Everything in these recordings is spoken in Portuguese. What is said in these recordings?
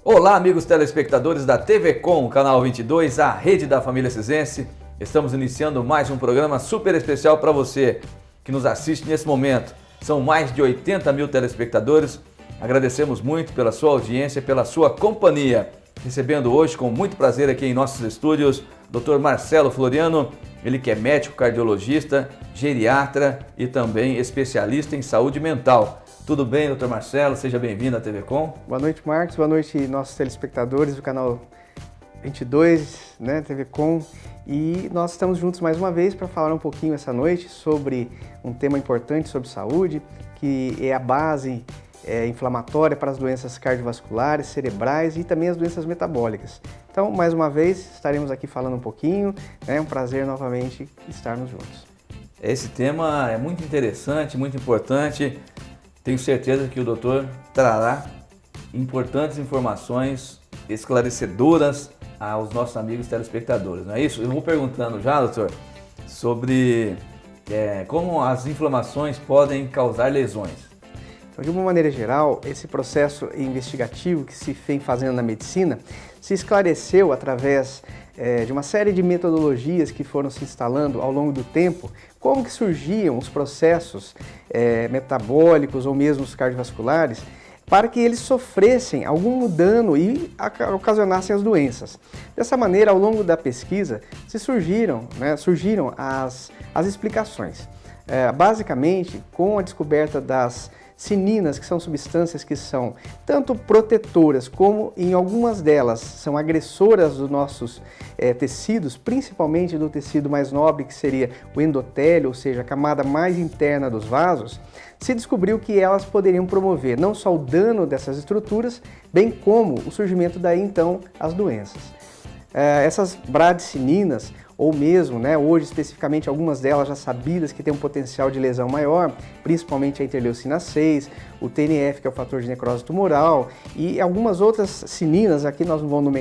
Olá, amigos telespectadores da TV Com, canal 22, a rede da família cisense. Estamos iniciando mais um programa super especial para você que nos assiste nesse momento. São mais de 80 mil telespectadores. Agradecemos muito pela sua audiência, pela sua companhia. Recebendo hoje, com muito prazer aqui em nossos estúdios, Dr. Marcelo Floriano, ele que é médico cardiologista, geriatra e também especialista em saúde mental. Tudo bem, doutor Marcelo? Seja bem-vindo à TV Com. Boa noite, Marcos. Boa noite, nossos telespectadores do canal 22, TV Com. E nós estamos juntos mais uma vez para falar um pouquinho essa noite sobre um tema importante sobre saúde, que é a base inflamatória para as doenças cardiovasculares, cerebrais e também as doenças metabólicas. Então, mais uma vez, estaremos aqui falando um pouquinho. É um prazer novamente estarmos juntos. Esse tema é muito interessante, muito importante. Tenho certeza que o doutor trará importantes informações esclarecedoras aos nossos amigos telespectadores, não é isso? Eu vou perguntando já, doutor, sobre como as inflamações podem causar lesões. Então, de uma maneira geral, esse processo investigativo que se vem fazendo na medicina se esclareceu através de uma série de metodologias que foram se instalando ao longo do tempo, como que surgiam os processos metabólicos ou mesmo os cardiovasculares, para que eles sofressem algum dano e ocasionassem as doenças. Dessa maneira, ao longo da pesquisa, surgiram as explicações. Basicamente, com a descoberta das cininas, que são substâncias que são tanto protetoras como, em algumas delas, são agressoras dos nossos tecidos, principalmente do tecido mais nobre, que seria o endotélio, ou seja, a camada mais interna dos vasos, se descobriu que elas poderiam promover não só o dano dessas estruturas, bem como o surgimento daí, então, as doenças. Essas bradicininas, ou mesmo, hoje especificamente algumas delas já sabidas que têm um potencial de lesão maior, principalmente a interleucina 6, o TNF, que é o fator de necrose tumoral, e algumas outras cininas, aqui nós não vamos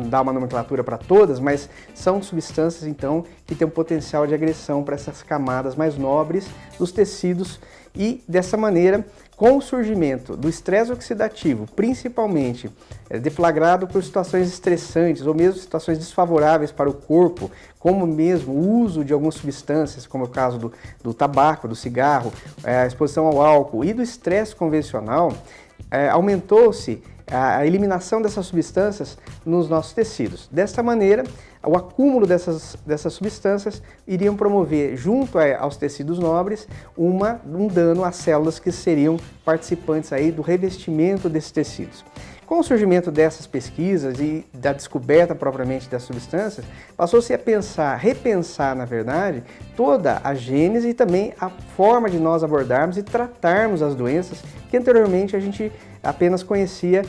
dar uma nomenclatura para todas, mas são substâncias então que têm um potencial de agressão para essas camadas mais nobres dos tecidos e dessa maneira, com o surgimento do estresse oxidativo, principalmente deflagrado por situações estressantes ou mesmo situações desfavoráveis para o corpo, como mesmo o uso de algumas substâncias, como é o caso do tabaco, do cigarro, a exposição ao álcool e do estresse convencional, aumentou-se a eliminação dessas substâncias nos nossos tecidos. Desta maneira, o acúmulo dessas substâncias iriam promover, junto aos tecidos nobres, um dano às células que seriam participantes aí do revestimento desses tecidos. Com o surgimento dessas pesquisas e da descoberta propriamente das substâncias, passou-se a repensar, na verdade, toda a gênese e também a forma de nós abordarmos e tratarmos as doenças que anteriormente a gente apenas conhecia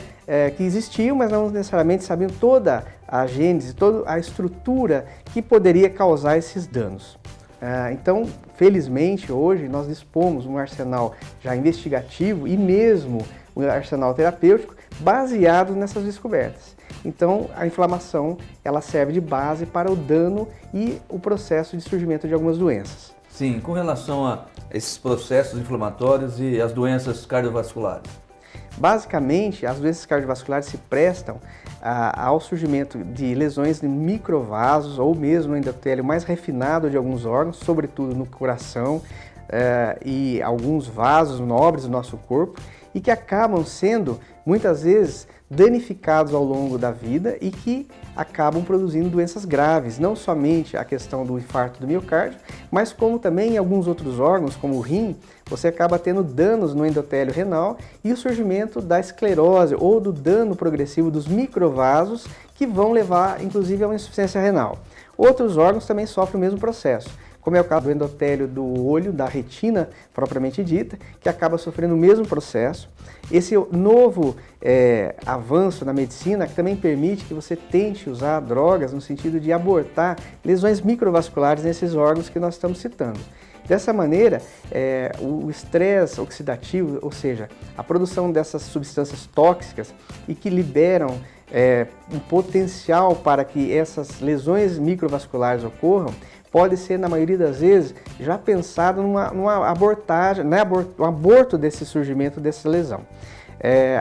que existiam, mas não necessariamente sabiam toda a gênese, toda a estrutura que poderia causar esses danos. Então, felizmente, hoje nós dispomos de um arsenal já investigativo e mesmo um arsenal terapêutico baseado nessas descobertas. Então, a inflamação ela serve de base para o dano e o processo de surgimento de algumas doenças. Sim, com relação a esses processos inflamatórios e as doenças cardiovasculares. Basicamente, as doenças cardiovasculares se prestam ao surgimento de lesões de microvasos ou mesmo no endotélio mais refinado de alguns órgãos, sobretudo no coração e alguns vasos nobres do nosso corpo, e que acabam sendo, muitas vezes, danificados ao longo da vida e que acabam produzindo doenças graves, não somente a questão do infarto do miocárdio, mas como também em alguns outros órgãos, como o rim, você acaba tendo danos no endotélio renal e o surgimento da esclerose ou do dano progressivo dos microvasos que vão levar, inclusive, a uma insuficiência renal. Outros órgãos também sofrem o mesmo processo, como é o caso do endotélio do olho, da retina propriamente dita, que acaba sofrendo o mesmo processo. Esse novo avanço na medicina que também permite que você tente usar drogas no sentido de abortar lesões microvasculares nesses órgãos que nós estamos citando. Dessa maneira, o estresse oxidativo, ou seja, a produção dessas substâncias tóxicas e que liberam um potencial para que essas lesões microvasculares ocorram, pode ser, na maioria das vezes, já pensado numa abortagem, né, um aborto desse surgimento dessa lesão.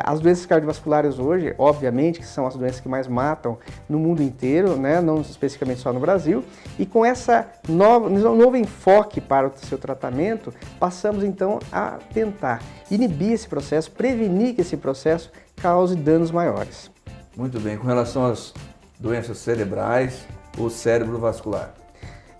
As doenças cardiovasculares hoje, obviamente, que são as doenças que mais matam no mundo inteiro, né, não especificamente só no Brasil, e com esse novo enfoque para o seu tratamento, passamos então a tentar inibir esse processo, prevenir que esse processo cause danos maiores. Muito bem, com relação às doenças cerebrais ou cérebro vascular?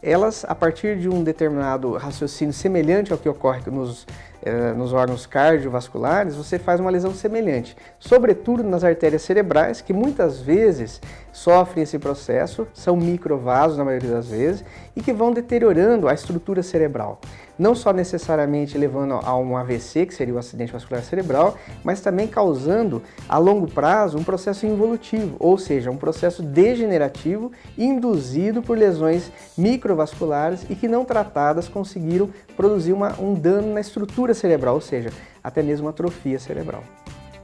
Elas, a partir de um determinado raciocínio semelhante ao que ocorre nos órgãos cardiovasculares, você faz uma lesão semelhante, sobretudo nas artérias cerebrais, que muitas vezes sofrem esse processo, são microvasos na maioria das vezes, e que vão deteriorando a estrutura cerebral. Não só necessariamente levando a um AVC, que seria o acidente vascular cerebral, mas também causando, a longo prazo, um processo involutivo, ou seja, um processo degenerativo induzido por lesões microvasculares e que não tratadas conseguiram produzir um dano na estrutura cerebral, ou seja, até mesmo atrofia cerebral.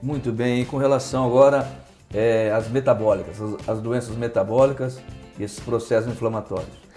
Muito bem, e com relação agora às metabólicas, as doenças metabólicas e esses processos inflamatórios.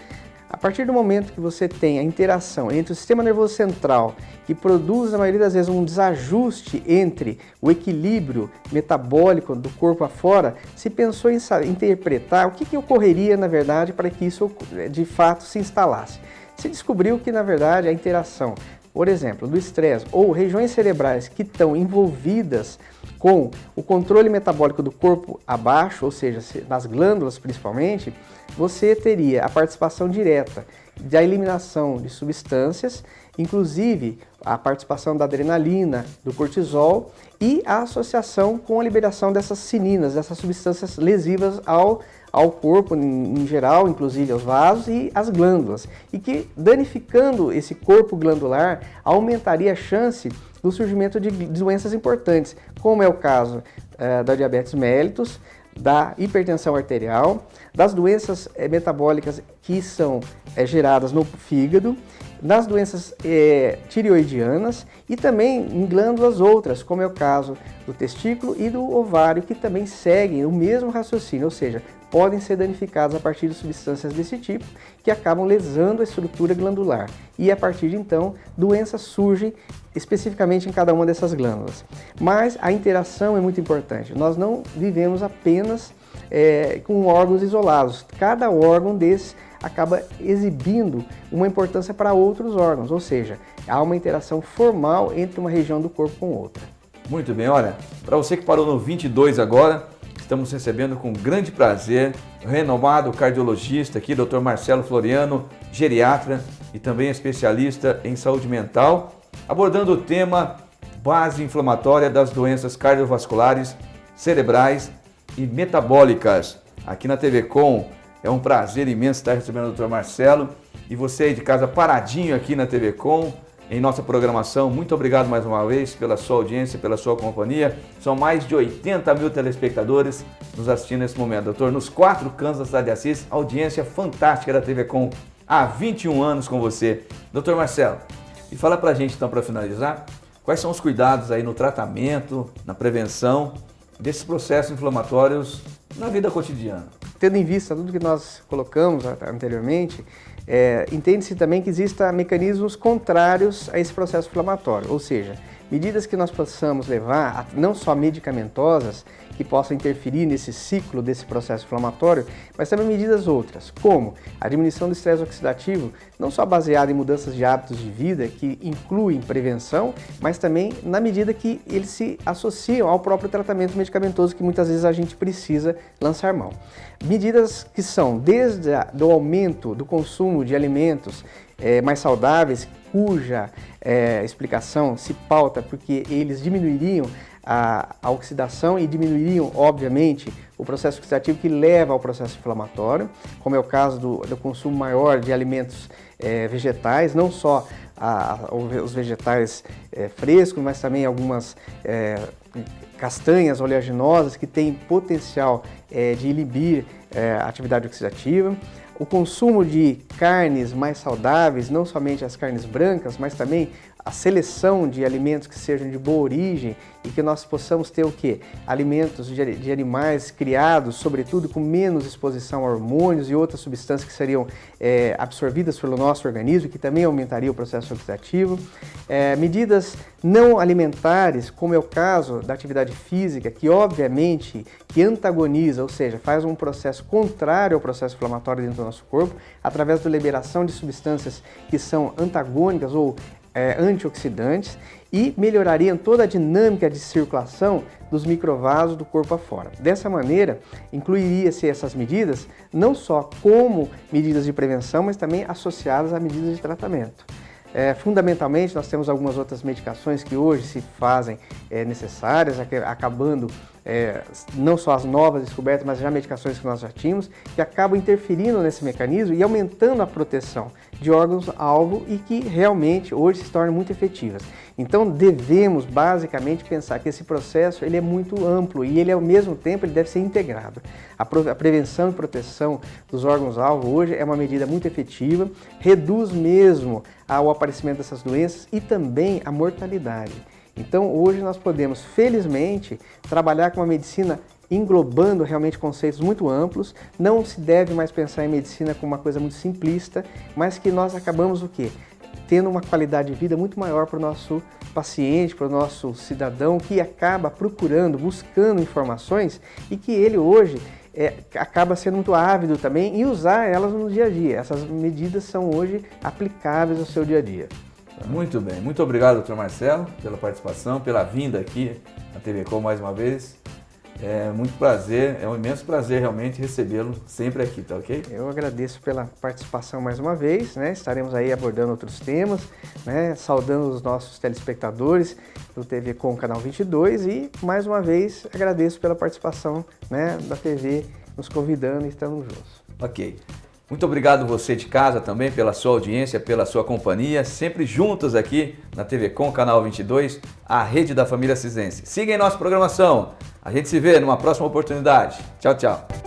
A partir do momento que você tem a interação entre o sistema nervoso central, que produz, na maioria das vezes, um desajuste entre o equilíbrio metabólico do corpo afora, se pensou em interpretar o que ocorreria, na verdade, para que isso de fato se instalasse. Se descobriu que, na verdade, a interação, por exemplo, do estresse ou regiões cerebrais que estão envolvidas com o controle metabólico do corpo abaixo, ou seja, nas glândulas principalmente, você teria a participação direta da eliminação de substâncias, inclusive a participação da adrenalina, do cortisol e a associação com a liberação dessas cininas, dessas substâncias lesivas ao corpo em geral, inclusive aos vasos e às glândulas, e que, danificando esse corpo glandular, aumentaria a chance do surgimento de doenças importantes, como é o caso da diabetes mellitus, da hipertensão arterial, das doenças metabólicas que são geradas no fígado, nas doenças tireoidianas e também em glândulas outras, como é o caso do testículo e do ovário, que também seguem o mesmo raciocínio, ou seja, podem ser danificados a partir de substâncias desse tipo que acabam lesando a estrutura glandular. E a partir de então, doenças surgem especificamente em cada uma dessas glândulas. Mas a interação é muito importante. Nós não vivemos apenas com órgãos isolados. Cada órgão desses acaba exibindo uma importância para outros órgãos, ou seja, há uma interação formal entre uma região do corpo com outra. Muito bem, olha, para você que parou no 22 agora, estamos recebendo com grande prazer o renomado cardiologista aqui, Dr. Marcelo Floriano, geriatra e também especialista em saúde mental, abordando o tema base inflamatória das doenças cardiovasculares, cerebrais e metabólicas. Aqui na TV Com, é um prazer imenso estar recebendo o Dr. Marcelo e você aí de casa paradinho aqui na TV Com, em nossa programação. Muito obrigado mais uma vez pela sua audiência, pela sua companhia. São mais de 80 mil telespectadores nos assistindo nesse momento. Doutor, nos 4 cantos da cidade de Assis, audiência fantástica da TV Com, há 21 anos com você. Doutor Marcelo, e fala pra gente então, para finalizar, quais são os cuidados aí no tratamento, na prevenção desses processos inflamatórios na vida cotidiana? Tendo em vista tudo que nós colocamos anteriormente, entende-se também que existam mecanismos contrários a esse processo inflamatório, ou seja, medidas que nós possamos levar, não só medicamentosas, que possam interferir nesse ciclo desse processo inflamatório, mas também medidas outras, como a diminuição do estresse oxidativo, não só baseada em mudanças de hábitos de vida, que incluem prevenção, mas também na medida que eles se associam ao próprio tratamento medicamentoso que muitas vezes a gente precisa lançar mão. Medidas que são desde o aumento do consumo de alimentos mais saudáveis, cuja explicação se pauta porque eles diminuiriam a oxidação e diminuiriam, obviamente, o processo oxidativo que leva ao processo inflamatório, como é o caso do consumo maior de alimentos vegetais, não só os vegetais frescos, mas também algumas castanhas oleaginosas que têm potencial de inibir a atividade oxidativa. O consumo de carnes mais saudáveis, não somente as carnes brancas, mas também a seleção de alimentos que sejam de boa origem e que nós possamos ter o quê? Alimentos de animais criados, sobretudo com menos exposição a hormônios e outras substâncias que seriam absorvidas pelo nosso organismo, que também aumentaria o processo oxidativo. Medidas não alimentares, como é o caso da atividade física, que obviamente que antagoniza, ou seja, faz um processo contrário ao processo inflamatório dentro do nosso corpo, através da liberação de substâncias que são antagônicas ou antioxidantes, e melhorariam toda a dinâmica de circulação dos microvasos do corpo afora. Dessa maneira, incluiria-se essas medidas não só como medidas de prevenção, mas também associadas a medidas de tratamento. Fundamentalmente, nós temos algumas outras medicações que hoje se fazem necessárias, acabando não só as novas descobertas, mas já medicações que nós já tínhamos, que acabam interferindo nesse mecanismo e aumentando a proteção de órgãos-alvo e que realmente hoje se tornam muito efetivas. Então devemos basicamente pensar que esse processo ele é muito amplo e ele ao mesmo tempo ele deve ser integrado. A prevenção e proteção dos órgãos-alvo hoje é uma medida muito efetiva, reduz mesmo o aparecimento dessas doenças e também a mortalidade. Então hoje nós podemos, felizmente, trabalhar com uma medicina englobando realmente conceitos muito amplos. Não se deve mais pensar em medicina como uma coisa muito simplista, mas que nós acabamos o quê? Tendo uma qualidade de vida muito maior para o nosso paciente, para o nosso cidadão, que acaba procurando, buscando informações e que ele hoje acaba sendo muito ávido também em usar elas no dia a dia. Essas medidas são hoje aplicáveis ao seu dia a dia. Muito bem, muito obrigado, Dr. Marcelo, pela participação, pela vinda aqui na TV Com mais uma vez. É muito prazer, é um imenso prazer realmente recebê-lo sempre aqui, tá ok? Eu agradeço pela participação mais uma vez, né? Estaremos aí abordando outros temas, né? Saudando os nossos telespectadores do TV Com Canal 22 e mais uma vez agradeço pela participação, né, da TV nos convidando e estamos juntos. Ok. Muito obrigado você de casa também pela sua audiência, pela sua companhia, sempre juntos aqui na TV Com Canal 22, a rede da família cisense. Siga em nossa programação. A gente se vê numa próxima oportunidade. Tchau, tchau.